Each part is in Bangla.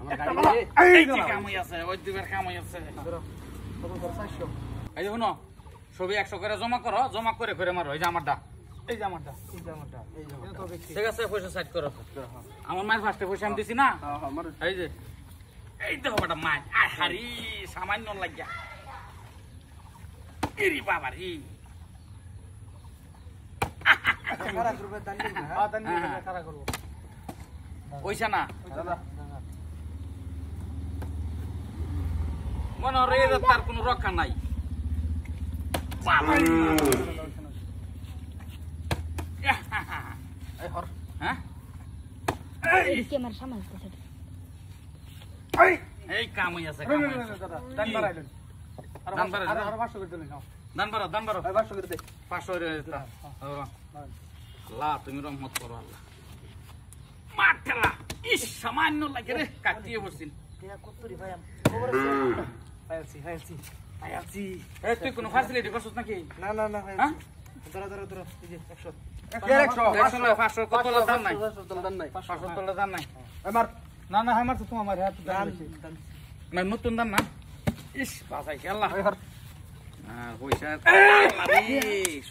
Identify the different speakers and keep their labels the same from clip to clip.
Speaker 1: আমার গাড়ি এই যে কামই আছে ওই দুবার কামই আছে
Speaker 2: তখন কর 400
Speaker 1: এই যে শুনো সবই 100 করে জমা করো জমা করে করে মারো এই যে আমারটা
Speaker 2: এই যে আমারটা এই যে আমারটা এই যে আমারটা
Speaker 1: ঠিক আছে পয়সা সাইড করো আমার মায়ের ফার্স্টে পয়সা আমি দিছি না
Speaker 2: আমার
Speaker 1: এই যে এই দেখো বেটা মাছ আয় হারি সামান্য লাগিয়া ইরি বাবা রে
Speaker 2: খারাপ করবে দান দিন হ্যাঁ দান দিন খারাপ করব
Speaker 1: পয়সা না
Speaker 2: দাদা
Speaker 1: মনে রে তার কোনো রক্ষা নাই বাবা
Speaker 2: এই হর
Speaker 1: হ্যাঁ
Speaker 3: কি আমার সামাল আছে
Speaker 2: এই
Speaker 1: এই কামই আছে
Speaker 2: দাদা দান বাড়াইলেন আর 500 করে দিলেন নাও
Speaker 1: দান বারো
Speaker 2: 500 করে দে
Speaker 1: 500 করে আল্লাহ তুমি রহমত করো আল্লাহ মাঠলা ইস সামান্য লাগে রে কাটিয়ে বসিন
Speaker 2: টিয়া কতরি ভাই খবর আছে আইছি
Speaker 1: এই তুই কোনো ফ্যাসিলিটি করছস নাকি
Speaker 2: না
Speaker 1: হ্যাঁ
Speaker 2: ধরো এই যে 100
Speaker 1: 100 না 500 কত দাম নাই
Speaker 2: 500 দান নাই
Speaker 1: 500 তোলা দাম নাই
Speaker 2: আমার না আমার তো তোমার হাত দান
Speaker 1: না নতুন দাম না ইস বাসাই আল্লাহ
Speaker 2: এই হর
Speaker 1: আর পয়সা আরে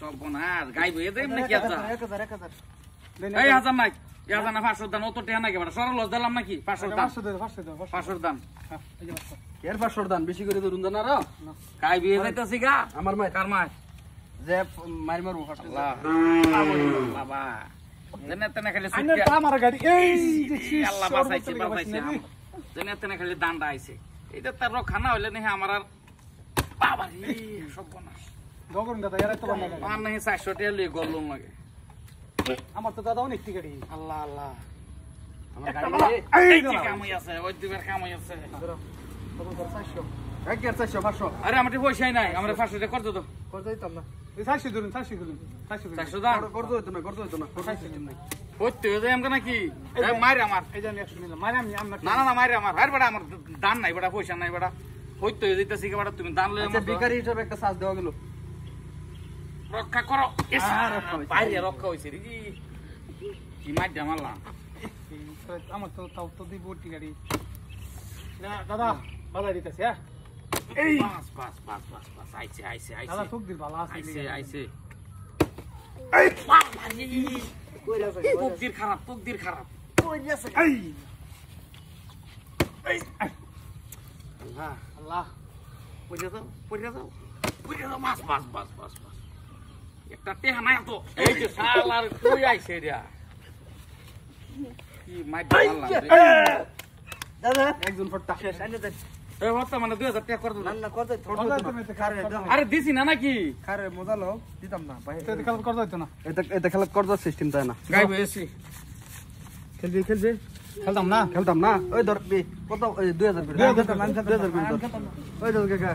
Speaker 1: সব বনার গাইব এ দেম নাকি আচ্ছা
Speaker 2: 1000
Speaker 1: এই হাজার নাই 1000 না 500 দাম অত টাকা নাকি বড় সরল লস দিলাম নাকি 500 দাম 500 দাম
Speaker 2: এই যে 500 এর 500 দান বেশি করে ধরুন জানা রা
Speaker 1: গাইব এ যাইতাছি গা
Speaker 2: আমার মাই
Speaker 1: কার মাই
Speaker 2: যে মারি মারবো
Speaker 1: আল্লাহ বাবা জেনে তেনে খালি
Speaker 2: আইনা তা আমার গাড়ি এই
Speaker 1: আল্লাহ বাঁচাইছে জেনে তেনে খালি দান্ডা আইছে এটা তার রক্ষা না হইলে নাকি আমার আর বাবা রে সব বনাস
Speaker 2: গগন দাদা এর তো বানা
Speaker 1: আর নাকি 400 টাকা লই গলম লাগে
Speaker 2: আমার তো দাদা অনেক টিকেট
Speaker 1: আল্লাহ আল্লাহ
Speaker 2: আমার গাড়ি
Speaker 1: এই যে কামই আছে ওই দুবার কামই আছে
Speaker 2: ধরো তখন কর 400 এক 400 500
Speaker 1: আরে আমার পয়সাই নাই আমরা 500 টাকা করতে তো
Speaker 2: কর যাইতাম না এই 400 ধরুন
Speaker 1: 400 দাম
Speaker 2: কর তো না 400 দিন নাই
Speaker 1: হইতে যাই আমরা নাকি এই মাইরে আমার
Speaker 2: এই যে আমি 100 নিলাম মারি আমি আমরা
Speaker 1: না মাইরে আমার আরে বড় আমার দান নাই বড় পয়সা নাই বড় হইতে যাইতাছি কি বড় তুমি দান লই
Speaker 2: আচ্ছা
Speaker 1: আমার
Speaker 2: বেকারি হিসাবে একটা সাজ দেওয়া গেল
Speaker 1: রক্ষা করো
Speaker 2: রক্ষা হইছে।
Speaker 1: বাইরে রক্ষা হইছে রে কি মার জামালা
Speaker 2: আমার তো তাও তো দিব টিকেট না দাদা ভালো দিতেছে হ্যাঁ এই
Speaker 1: বাস আইছে
Speaker 2: দাদা খুব দিন ভালো আছে
Speaker 1: আইছে
Speaker 2: এই
Speaker 1: বাবা রে
Speaker 2: কই আছে
Speaker 1: তকদির খারাপ
Speaker 2: কই আছে এই এই
Speaker 1: আল্লাহ
Speaker 2: আল্লাহ
Speaker 1: পড়ে যাও বাস একটা টেহা নাই তো এই যে শালার তুই আইছে রে কি মার জামালা
Speaker 2: দাদা একজন ফটটা শেষ আইনে দেন
Speaker 1: এই হচ্ছে মানে 2000 টাকা করে
Speaker 2: না কত ফটো তুমি তো খারে দাও
Speaker 1: আরে দিছি না নাকি
Speaker 2: খারে মজা লও দিতাম না ভাই এটা খেলা কর দাইতো না এটা খেলা কর দাও সিস্টেম তাই না
Speaker 1: গাইব এসি
Speaker 2: খেলবি খেলতাম না ওই ধর কত 2000 করে 2000 করে ওই ধর কাকা